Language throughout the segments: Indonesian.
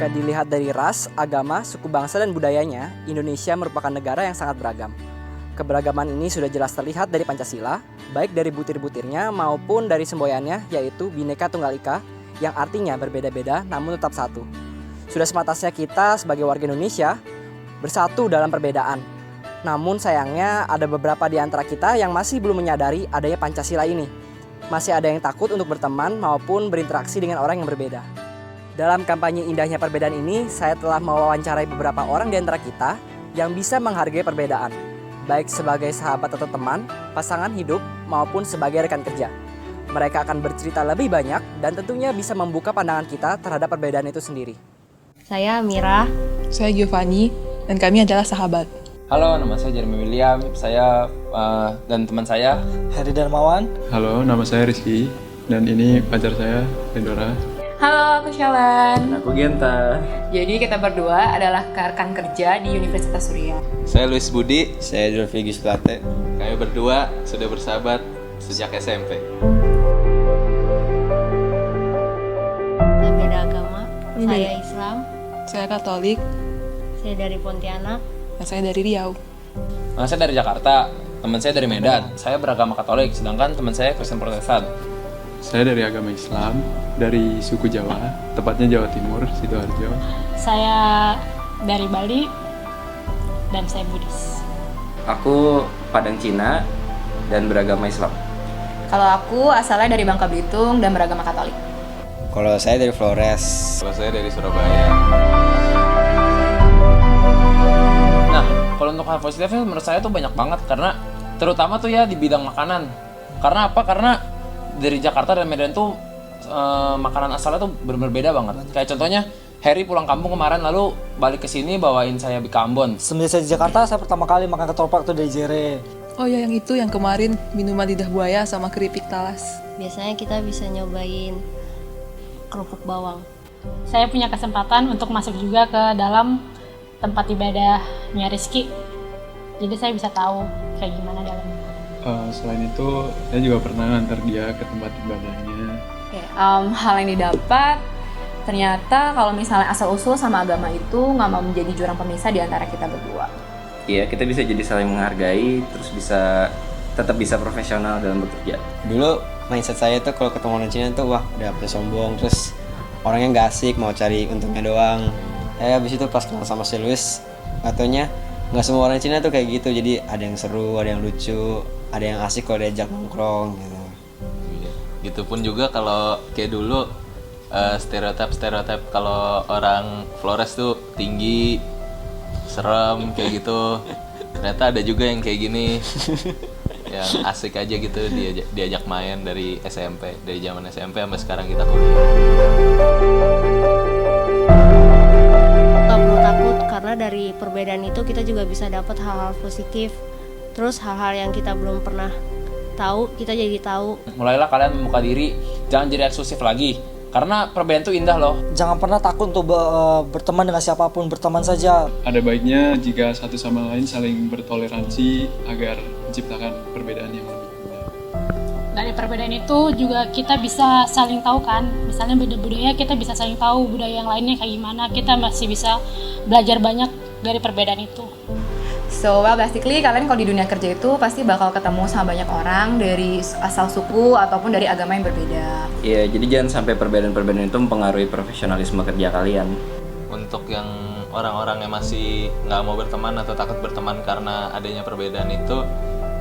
Jika dilihat dari ras, agama, suku bangsa, dan budayanya, Indonesia merupakan negara yang sangat beragam. Keberagaman ini sudah jelas terlihat dari Pancasila, baik dari butir-butirnya maupun dari semboyannya, yaitu Bhinneka Tunggal Ika, yang artinya berbeda-beda namun tetap satu. Sudah sepantasnya kita sebagai warga Indonesia bersatu dalam perbedaan. Namun sayangnya ada beberapa di antara kita yang masih belum menyadari adanya Pancasila ini. Masih ada yang takut untuk berteman maupun berinteraksi dengan orang yang berbeda. Dalam kampanye indahnya perbedaan ini, saya telah mewawancarai beberapa orang di antara kita yang bisa menghargai perbedaan, baik sebagai sahabat atau teman, pasangan hidup, maupun sebagai rekan kerja. Mereka akan bercerita lebih banyak dan tentunya bisa membuka pandangan kita terhadap perbedaan itu sendiri. Saya Mira. Saya Giovanni, dan kami adalah sahabat. Halo, nama saya Jeremy William. Saya dan teman saya Heri Darmawan. Halo, nama saya Rizky, dan ini pacar saya, Endora. Halo, aku Shalan. Aku Genta. Jadi kita berdua adalah rekan kerja di Universitas Surya. Saya Luis Budi. Saya Julfi Gisplate. Kami berdua sudah bersahabat sejak SMP. Kita beda agama. Saya Islam. Saya Katolik, Saya dari Pontianak. dan saya dari Riau. Saya dari Jakarta, teman saya dari Medan. Saya beragama Katolik, sedangkan teman saya Kristen Protestan. Saya dari agama Islam, dari suku Jawa, tepatnya Jawa Timur, Sidoarjo. Saya dari Bali dan saya Buddhis. Aku Padang Cina dan beragama Islam. Kalau aku asalnya dari Bangka Belitung dan beragama Katolik. Kalau saya dari Flores. Kalau saya dari Surabaya. Nah, kalau untuk hal positifnya menurut saya tuh banyak banget, karena terutama tuh ya di bidang makanan. Karena apa? Karena dari Jakarta dan Medan tuh makanan asalnya tuh benar-benar beda banget. Kayak contohnya Harry pulang kampung kemarin lalu balik ke sini bawain saya bikambon. Semenjak saya di Jakarta, saya pertama kali makan ketoprak tuh dari Jere. Oh ya, yang itu yang kemarin minuman lidah buaya sama keripik talas. Biasanya kita bisa nyobain kerupuk bawang. Saya punya kesempatan untuk masuk juga ke dalam tempat ibadahnya Rizky. Jadi saya bisa tahu kayak gimana dalamnya. Selain itu, saya juga pernah ngantar dia ke tempat ibadahnya. Hal yang didapat, ternyata kalau misalnya asal-usul sama agama itu nggak mau menjadi jurang pemisah di antara kita berdua. Iya, kita bisa jadi saling menghargai, terus tetap bisa profesional dalam bekerja. Dulu mindset saya tuh kalau ketemu orang Cina tuh wah udah pada sombong, terus orangnya nggak asik, mau cari untungnya doang. Habis itu pas kenal sama si Luis, katanya nggak semua orang Cina tuh kayak gitu, jadi ada yang seru, ada yang lucu, ada yang asik kalau diajak nongkrong gitu. Gitu pun juga kalau kayak dulu stereotip kalau orang Flores tuh tinggi, serem kayak gitu. Ternyata ada juga yang kayak gini, yang asik aja gitu diajak main dari SMP, dari zaman SMP sampai sekarang kita kuliah. Gak perlu takut karena dari perbedaan itu kita juga bisa dapat hal-hal positif. Terus hal-hal yang kita belum pernah tahu, kita jadi tahu. Mulailah kalian membuka diri, jangan jadi eksklusif lagi. Karena perbedaan itu indah loh. Jangan pernah takut untuk berteman dengan siapapun, berteman saja. Ada baiknya jika satu sama lain saling bertoleransi agar menciptakan perbedaan yang lebih indah. Dari perbedaan itu juga kita bisa saling tahu kan. Misalnya beda budaya, kita bisa saling tahu budaya yang lainnya kayak gimana. Kita masih bisa belajar banyak dari perbedaan itu. So, well, basically kalian kalau di dunia kerja itu pasti bakal ketemu sama banyak orang dari asal suku ataupun dari agama yang berbeda. Iya, jadi jangan sampai perbedaan-perbedaan itu mempengaruhi profesionalisme kerja kalian. Untuk yang orang-orang yang masih nggak mau berteman atau takut berteman karena adanya perbedaan itu,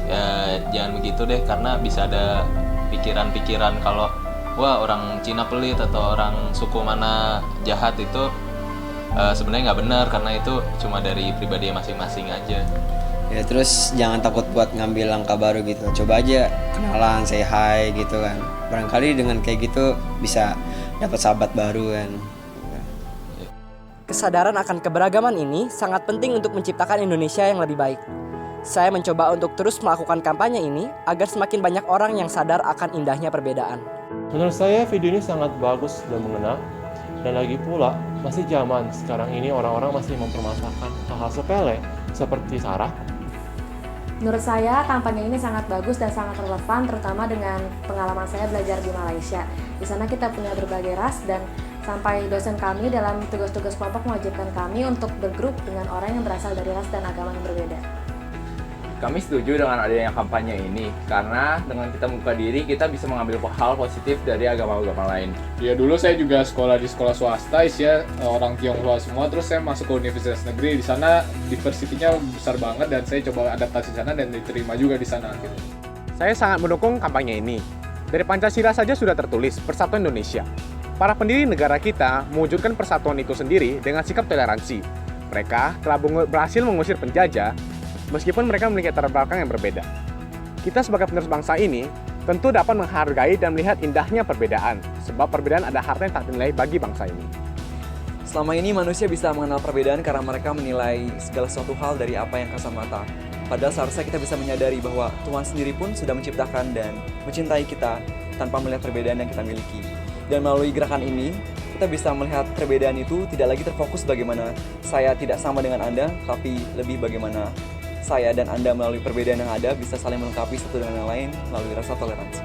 ya jangan begitu deh, karena bisa ada pikiran-pikiran kalau wah orang Cina pelit atau orang suku mana jahat itu. Sebenarnya nggak benar, karena itu cuma dari pribadi masing-masing aja. Ya terus jangan takut buat ngambil langkah baru gitu. Coba aja kenalan, say hi gitu kan. Barangkali dengan kayak gitu bisa dapat sahabat baru kan. Kesadaran akan keberagaman ini sangat penting untuk menciptakan Indonesia yang lebih baik. Saya mencoba untuk terus melakukan kampanye ini agar semakin banyak orang yang sadar akan indahnya perbedaan. Menurut saya video ini sangat bagus dan mengena. Dan lagi pula, masih zaman sekarang ini orang-orang masih mempermasalahkan hal-hal sepele seperti SARA. Menurut saya, kampanye ini sangat bagus dan sangat relevan, terutama dengan pengalaman saya belajar di Malaysia. Di sana kita punya berbagai ras dan Sampai dosen kami dalam tugas-tugas kelompok mewajibkan kami untuk bergrup dengan orang yang berasal dari ras dan agama yang berbeda. Kami setuju dengan adanya kampanye ini, karena dengan kita membuka diri, kita bisa mengambil hal positif dari agama-agama lain. Ya dulu saya juga sekolah di sekolah swasta, isinya orang Tionghoa semua, terus saya masuk ke universitas negeri. Di sana diversity-nya besar banget dan saya coba adaptasi di sana dan diterima juga di sana. Gitu. Saya sangat mendukung kampanye ini. Dari Pancasila saja sudah tertulis Persatuan Indonesia. Para pendiri negara kita mewujudkan persatuan itu sendiri dengan sikap toleransi. Mereka telah berhasil mengusir penjajah, meskipun mereka memiliki latar belakang yang berbeda. Kita sebagai penerus bangsa ini tentu dapat menghargai dan melihat indahnya perbedaan, sebab perbedaan ada harta yang tak ternilai bagi bangsa ini. Selama ini manusia bisa mengenal perbedaan karena mereka menilai segala sesuatu hal dari apa yang kasat mata. Padahal seharusnya kita bisa menyadari bahwa Tuhan sendiri pun sudah menciptakan dan mencintai kita tanpa melihat perbedaan yang kita miliki. Dan melalui gerakan ini, kita bisa melihat perbedaan itu tidak lagi terfokus bagaimana saya tidak sama dengan Anda, tapi lebih bagaimana saya dan Anda melalui perbedaan yang ada bisa saling melengkapi satu dengan yang lain melalui rasa toleransi.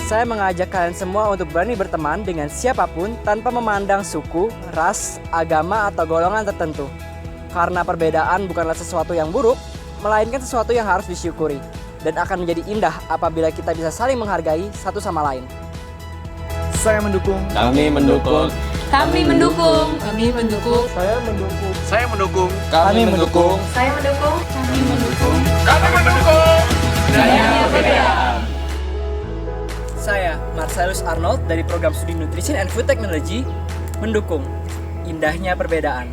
Saya mengajak kalian semua untuk berani berteman dengan siapapun tanpa memandang suku, ras, agama, atau golongan tertentu. Karena perbedaan bukanlah sesuatu yang buruk, melainkan sesuatu yang harus disyukuri dan akan menjadi indah apabila kita bisa saling menghargai satu sama lain. Saya mendukung. Kami mendukung. Kami mendukung. Kami mendukung. Saya mendukung. Saya mendukung. Kami mendukung. Saya mendukung. Kami mendukung. Kami mendukung. Saya, Marcelus Arnold dari Program Studi Nutrition and Food Technology, mendukung indahnya perbedaan.